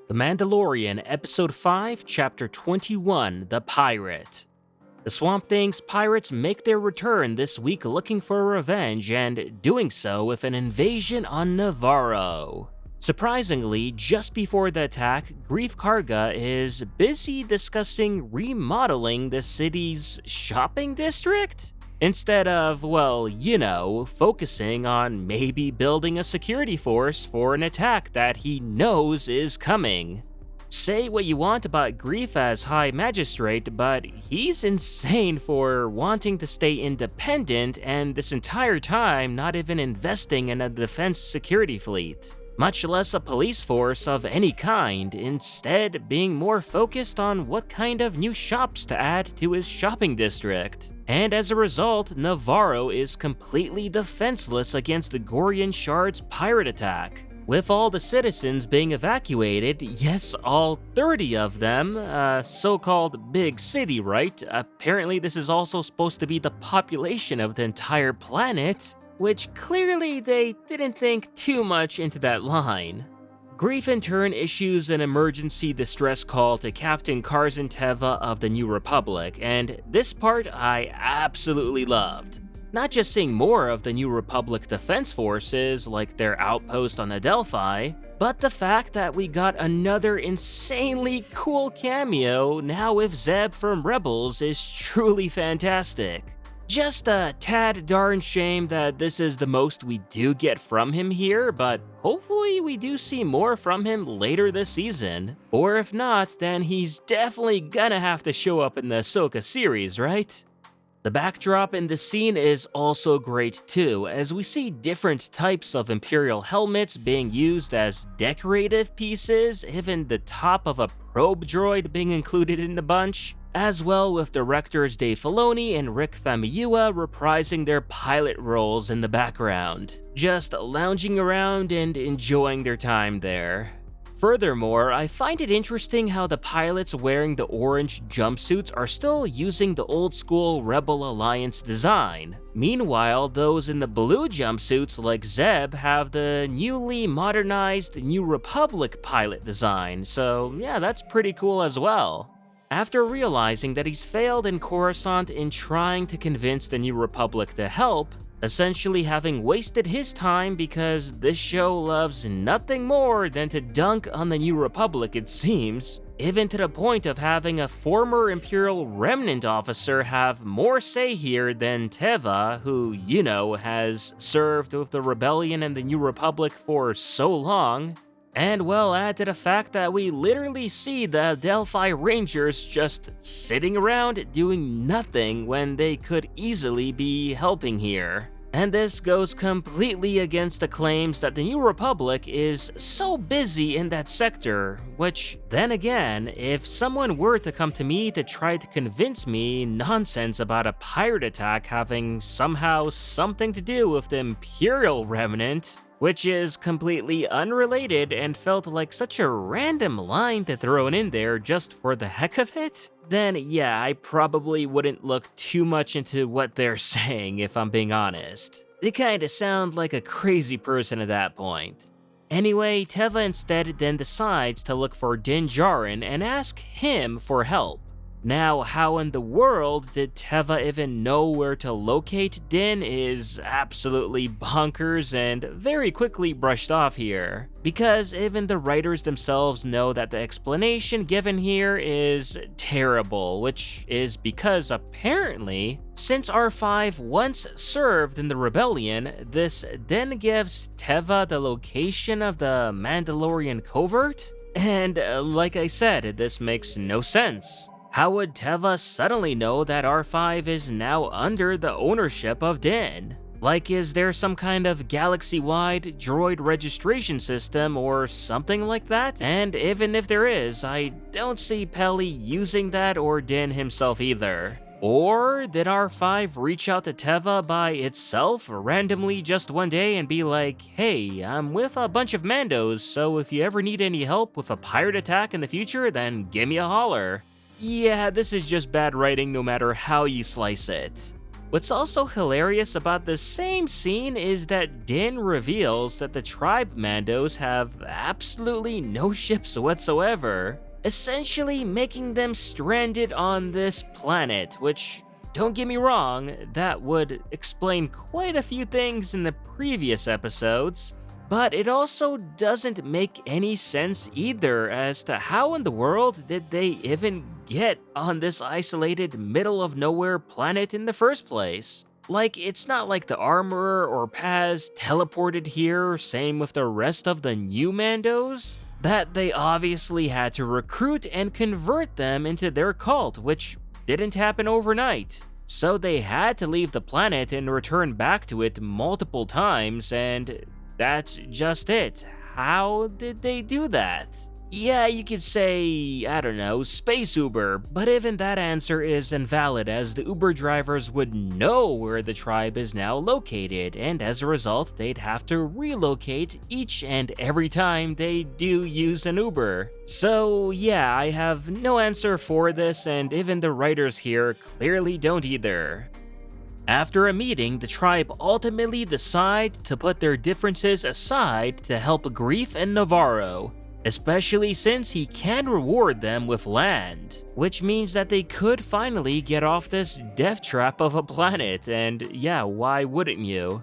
The Mandalorian, Episode 5, Chapter 21, The Pirate. The Swamp Thing's pirates make their return this week looking for revenge and doing so with an invasion on Navarro. Surprisingly, just before the attack, Greef Karga is busy discussing remodeling the city's shopping district? Instead of, focusing on maybe building a security force for an attack that he knows is coming. Say what you want about Greef as High Magistrate, but he's insane for wanting to stay independent and this entire time not even investing in a defense security fleet, much less a police force of any kind, instead being more focused on what kind of new shops to add to his shopping district. And as a result, Navarro is completely defenseless against the Gorian Shard's pirate attack. With all the citizens being evacuated, yes, all 30 of them, so-called big city, right? Apparently this is also supposed to be the population of the entire planet, which clearly they didn't think too much into that line. Greef in turn issues an emergency distress call to Captain Karzan Teva of the New Republic, and this part I absolutely loved. Not just seeing more of the New Republic Defense Forces, like their outpost on Adelphi, but the fact that we got another insanely cool cameo now with Zeb from Rebels is truly fantastic. Just a tad darn shame that this is the most we do get from him here, but hopefully we do see more from him later this season. Or if not, then he's definitely gonna have to show up in the Ahsoka series, right? The backdrop in the scene is also great too, as we see different types of Imperial helmets being used as decorative pieces, even the top of a probe droid being included in the bunch, as well with directors Dave Filoni and Rick Famuyiwa reprising their pilot roles in the background, just lounging around and enjoying their time there. Furthermore, I find it interesting how the pilots wearing the orange jumpsuits are still using the old-school Rebel Alliance design. Meanwhile, those in the blue jumpsuits like Zeb have the newly modernized New Republic pilot design, so yeah, that's pretty cool as well. After realizing that he's failed in Coruscant in trying to convince the New Republic to help, essentially having wasted his time because this show loves nothing more than to dunk on the New Republic, it seems, even to the point of having a former Imperial Remnant officer have more say here than Teva, who, has served with the Rebellion and the New Republic for so long. And add to the fact that we literally see the Adelphi Rangers just sitting around doing nothing when they could easily be helping here. And this goes completely against the claims that the New Republic is so busy in that sector, which, then again, if someone were to come to me to try to convince me nonsense about a pirate attack having somehow something to do with the Imperial Remnant, which is completely unrelated and felt like such a random line to throw in there just for the heck of it, then yeah, I probably wouldn't look too much into what they're saying if I'm being honest. They kinda sound like a crazy person at that point. Anyway, Teva instead then decides to look for Din Djarin and ask him for help. Now, how in the world did Teva even know where to locate Din is absolutely bonkers and very quickly brushed off here, because even the writers themselves know that the explanation given here is terrible, which is because apparently, since R5 once served in the Rebellion, this then gives Teva the location of the Mandalorian covert? And like I said, this makes no sense. How would Teva suddenly know that R5 is now under the ownership of Din? Like, is there some kind of galaxy-wide droid registration system or something like that? And even if there is, I don't see Peli using that or Din himself either. Or did R5 reach out to Teva by itself randomly just one day and be like, hey, I'm with a bunch of Mandos, so if you ever need any help with a pirate attack in the future, then give me a holler. Yeah, this is just bad writing no matter how you slice it. What's also hilarious about this same scene is that Din reveals that the tribe Mandos have absolutely no ships whatsoever, essentially making them stranded on this planet, which, don't get me wrong, that would explain quite a few things in the previous episodes, but it also doesn't make any sense either as to how in the world did they even get on this isolated middle of nowhere planet in the first place. Like, it's not like the Armorer or Paz teleported here, same with the rest of the new Mandos, that they obviously had to recruit and convert them into their cult, which didn't happen overnight. So they had to leave the planet and return back to it multiple times, and that's just it. How did they do that? Yeah, you could say, I don't know, space Uber, but even that answer is invalid as the Uber drivers would know where the tribe is now located, and as a result, they'd have to relocate each and every time they do use an Uber. So yeah, I have no answer for this, and even the writers here clearly don't either. After a meeting, the tribe ultimately decide to put their differences aside to help Grief and Navarro, especially since he can reward them with land, which means that they could finally get off this death trap of a planet, and yeah, why wouldn't you?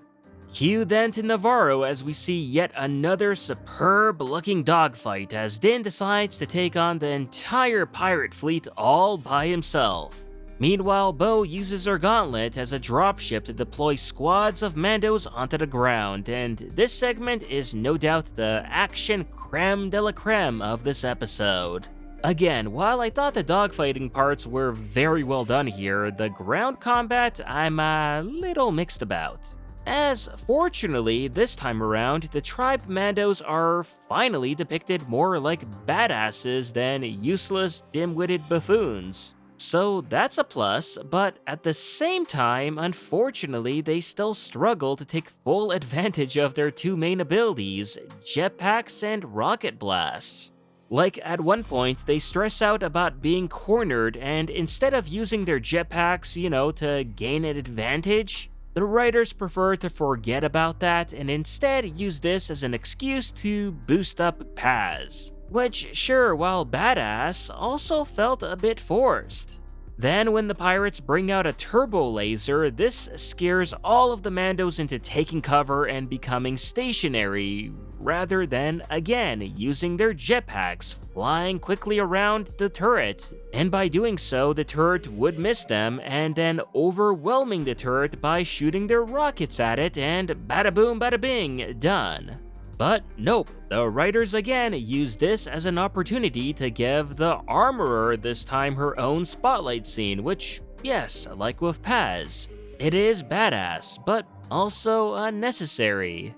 Cue then to Navarro as we see yet another superb looking dogfight as Din decides to take on the entire pirate fleet all by himself. Meanwhile, Bo uses her gauntlet as a dropship to deploy squads of Mandos onto the ground, and this segment is no doubt the action creme de la creme of this episode. Again, while I thought the dogfighting parts were very well done here, the ground combat I'm a little mixed about. As, fortunately, this time around, the tribe Mandos are finally depicted more like badasses than useless, dim-witted buffoons. So that's a plus, but at the same time, unfortunately, they still struggle to take full advantage of their two main abilities, jetpacks and rocket blasts. Like, at one point, they stress out about being cornered, and instead of using their jetpacks, to gain an advantage, the writers prefer to forget about that and instead use this as an excuse to boost up Paz. Which, sure, while badass, also felt a bit forced. Then when the pirates bring out a turbo laser, this scares all of the Mandos into taking cover and becoming stationary, rather than, again, using their jetpacks, flying quickly around the turret, and by doing so, the turret would miss them, and then overwhelming the turret by shooting their rockets at it, and bada boom bada bing, done. But nope, the writers again use this as an opportunity to give the Armorer this time her own spotlight scene, which, yes, like with Paz, it is badass, but also unnecessary.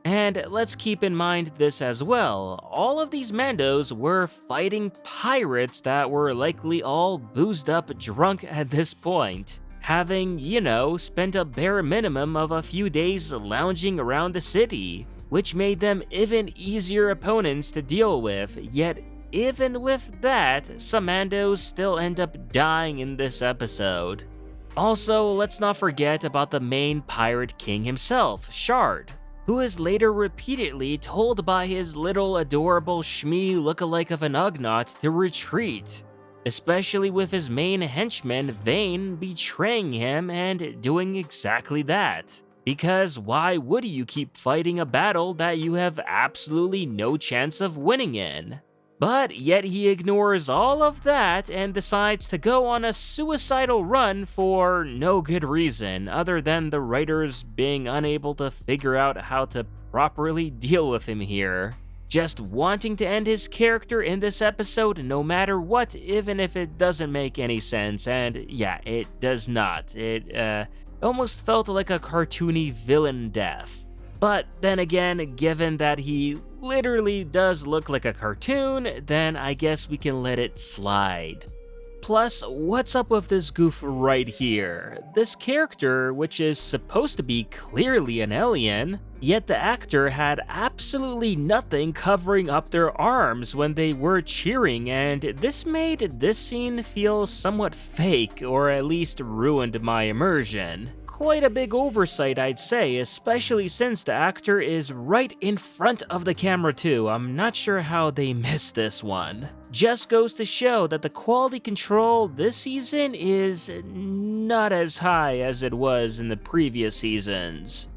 And let's keep in mind this as well, all of these Mandos were fighting pirates that were likely all boozed up drunk at this point, having, spent a bare minimum of a few days lounging around the city, which made them even easier opponents to deal with, yet even with that, some Mandos still end up dying in this episode. Also, let's not forget about the main pirate king himself, Shard, who is later repeatedly told by his little adorable Shmi lookalike of an Ugnaught to retreat, especially with his main henchman Vane betraying him and doing exactly that. Because why would you keep fighting a battle that you have absolutely no chance of winning in? But yet he ignores all of that and decides to go on a suicidal run for no good reason other than the writers being unable to figure out how to properly deal with him here. Just wanting to end his character in this episode no matter what, even if it doesn't make any sense, and yeah, it does not. It almost felt like a cartoony villain death. But then again, given that he literally does look like a cartoon, then I guess we can let it slide. Plus, what's up with this goof right here? This character, which is supposed to be clearly an alien, yet the actor had absolutely nothing covering up their arms when they were cheering, and this made this scene feel somewhat fake, or at least ruined my immersion. Quite a big oversight, I'd say, especially since the actor is right in front of the camera too. I'm not sure how they missed this one. Just goes to show that the quality control this season is not as high as it was in the previous seasons.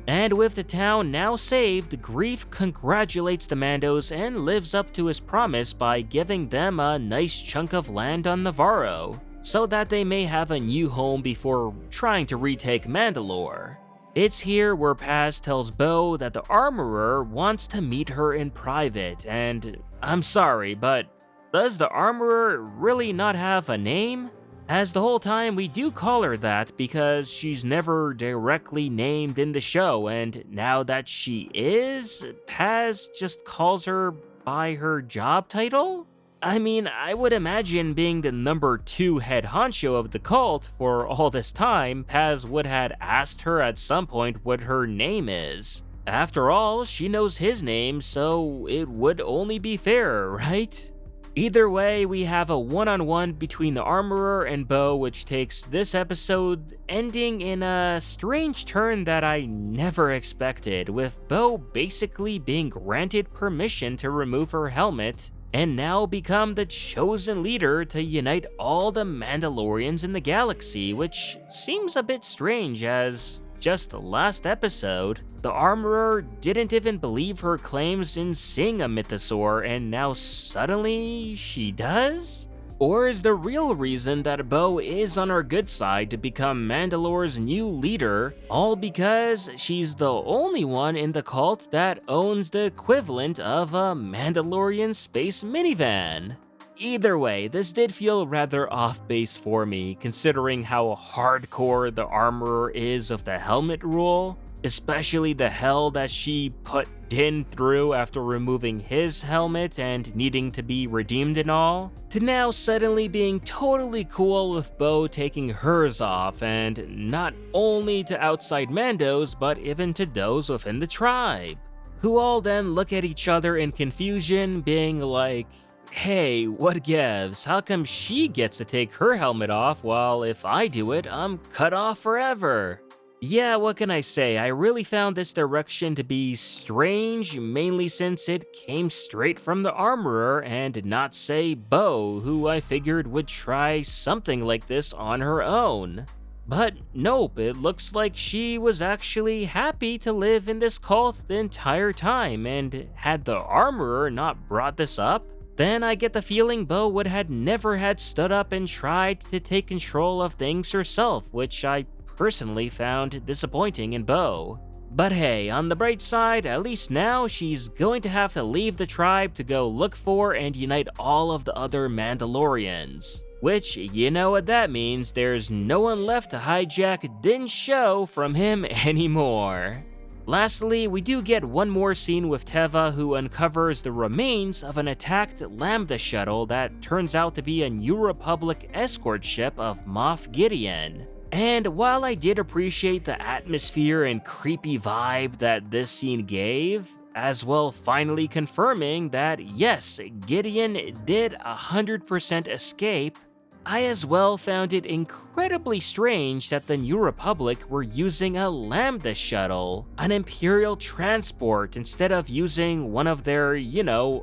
And with the town now saved, Grief congratulates the Mandos and lives up to his promise by giving them a nice chunk of land on Navarro, so that they may have a new home before trying to retake Mandalore. It's here where Paz tells Bo that the Armorer wants to meet her in private, and I'm sorry, but does the Armorer really not have a name? As the whole time we do call her that because she's never directly named in the show, and now that she is, Paz just calls her by her job title? I mean, I would imagine being the number 2 head honcho of the cult for all this time, Paz would have asked her at some point what her name is. After all, she knows his name, so it would only be fair, right? Either way, we have a one-on-one between the Armorer and Bo, which takes this episode ending in a strange turn that I never expected, with Bo basically being granted permission to remove her helmet and now become the chosen leader to unite all the Mandalorians in the galaxy, which seems a bit strange as just last episode, the Armorer didn't even believe her claims in seeing a mythosaur, and now suddenly she does? Or is the real reason that Bo is on her good side to become Mandalore's new leader all because she's the only one in the cult that owns the equivalent of a Mandalorian space minivan? Either way, this did feel rather off base for me, considering how hardcore the Armorer is of the helmet rule, especially the hell that she put Din through after removing his helmet and needing to be redeemed and all, to now suddenly being totally cool with Bo taking hers off, and not only to outside Mandos, but even to those within the tribe, who all then look at each other in confusion, being like, hey, what gives? How come she gets to take her helmet off while if I do it, I'm cut off forever? Yeah, what can I say? I really found this direction to be strange, mainly since it came straight from the Armorer and not say Bo, who I figured would try something like this on her own. But nope, it looks like she was actually happy to live in this cult the entire time, and had the Armorer not brought this up, then I get the feeling Bo would have never had stood up and tried to take control of things herself, which I personally found disappointing in Bo. But hey, on the bright side, at least now she's going to have to leave the tribe to go look for and unite all of the other Mandalorians. Which, you know what that means, there's no one left to hijack Din's show from him anymore. Lastly, we do get one more scene with Teva, who uncovers the remains of an attacked Lambda shuttle that turns out to be a New Republic escort ship of Moff Gideon. And while I did appreciate the atmosphere and creepy vibe that this scene gave, as well finally confirming that yes, Gideon did 100% escape, I as well found it incredibly strange that the New Republic were using a Lambda shuttle, an Imperial transport, instead of using one of their,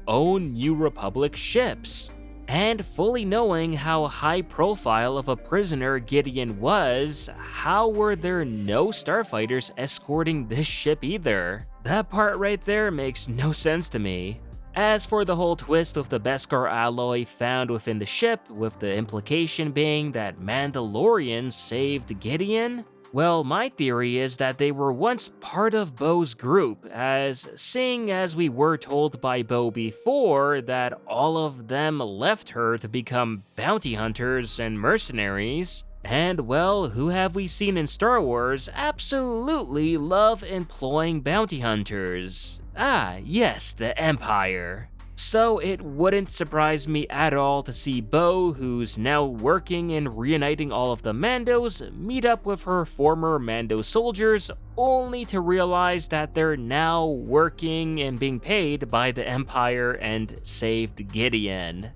own New Republic ships. And fully knowing how high profile of a prisoner Gideon was, how were there no starfighters escorting this ship either? That part right there makes no sense to me. As for the whole twist of the Beskar alloy found within the ship, with the implication being that Mandalorians saved Gideon, well, my theory is that they were once part of Bo's group, as seeing as we were told by Bo before that all of them left her to become bounty hunters and mercenaries. And well, who have we seen in Star Wars absolutely love employing bounty hunters? Ah, yes, the Empire. So it wouldn't surprise me at all to see Bo, who's now working and reuniting all of the Mandos, meet up with her former Mando soldiers, only to realize that they're now working and being paid by the Empire and saved Gideon.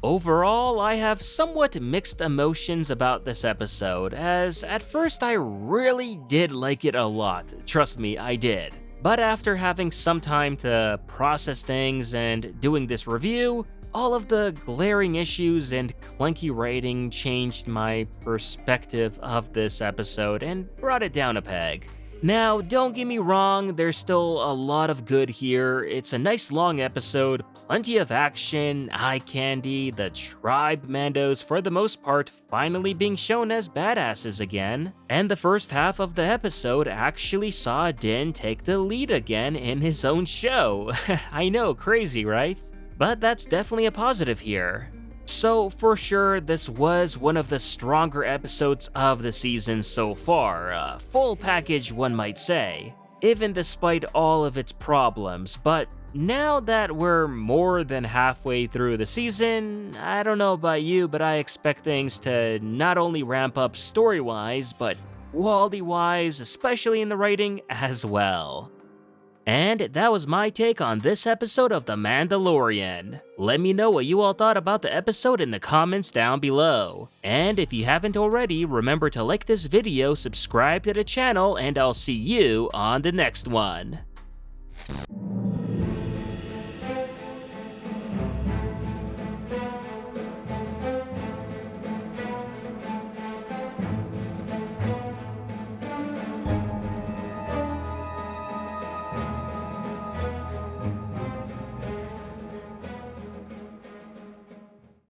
Overall, I have somewhat mixed emotions about this episode, as at first I really did like it a lot. Trust me, I did. But after having some time to process things and doing this review, all of the glaring issues and clunky writing changed my perspective of this episode and brought it down a peg. Now, don't get me wrong, there's still a lot of good here. It's a nice long episode, plenty of action, eye candy, the tribe Mandos for the most part finally being shown as badasses again, and the first half of the episode actually saw Din take the lead again in his own show. I know, crazy, right? But that's definitely a positive here. So for sure, this was one of the stronger episodes of the season so far, a full package one might say, even despite all of its problems. But now that we're more than halfway through the season, I don't know about you, but I expect things to not only ramp up story-wise, but quality-wise, especially in the writing as well. And that was my take on this episode of The Mandalorian. Let me know what you all thought about the episode in the comments down below. And if you haven't already, remember to like this video, subscribe to the channel, and I'll see you on the next one.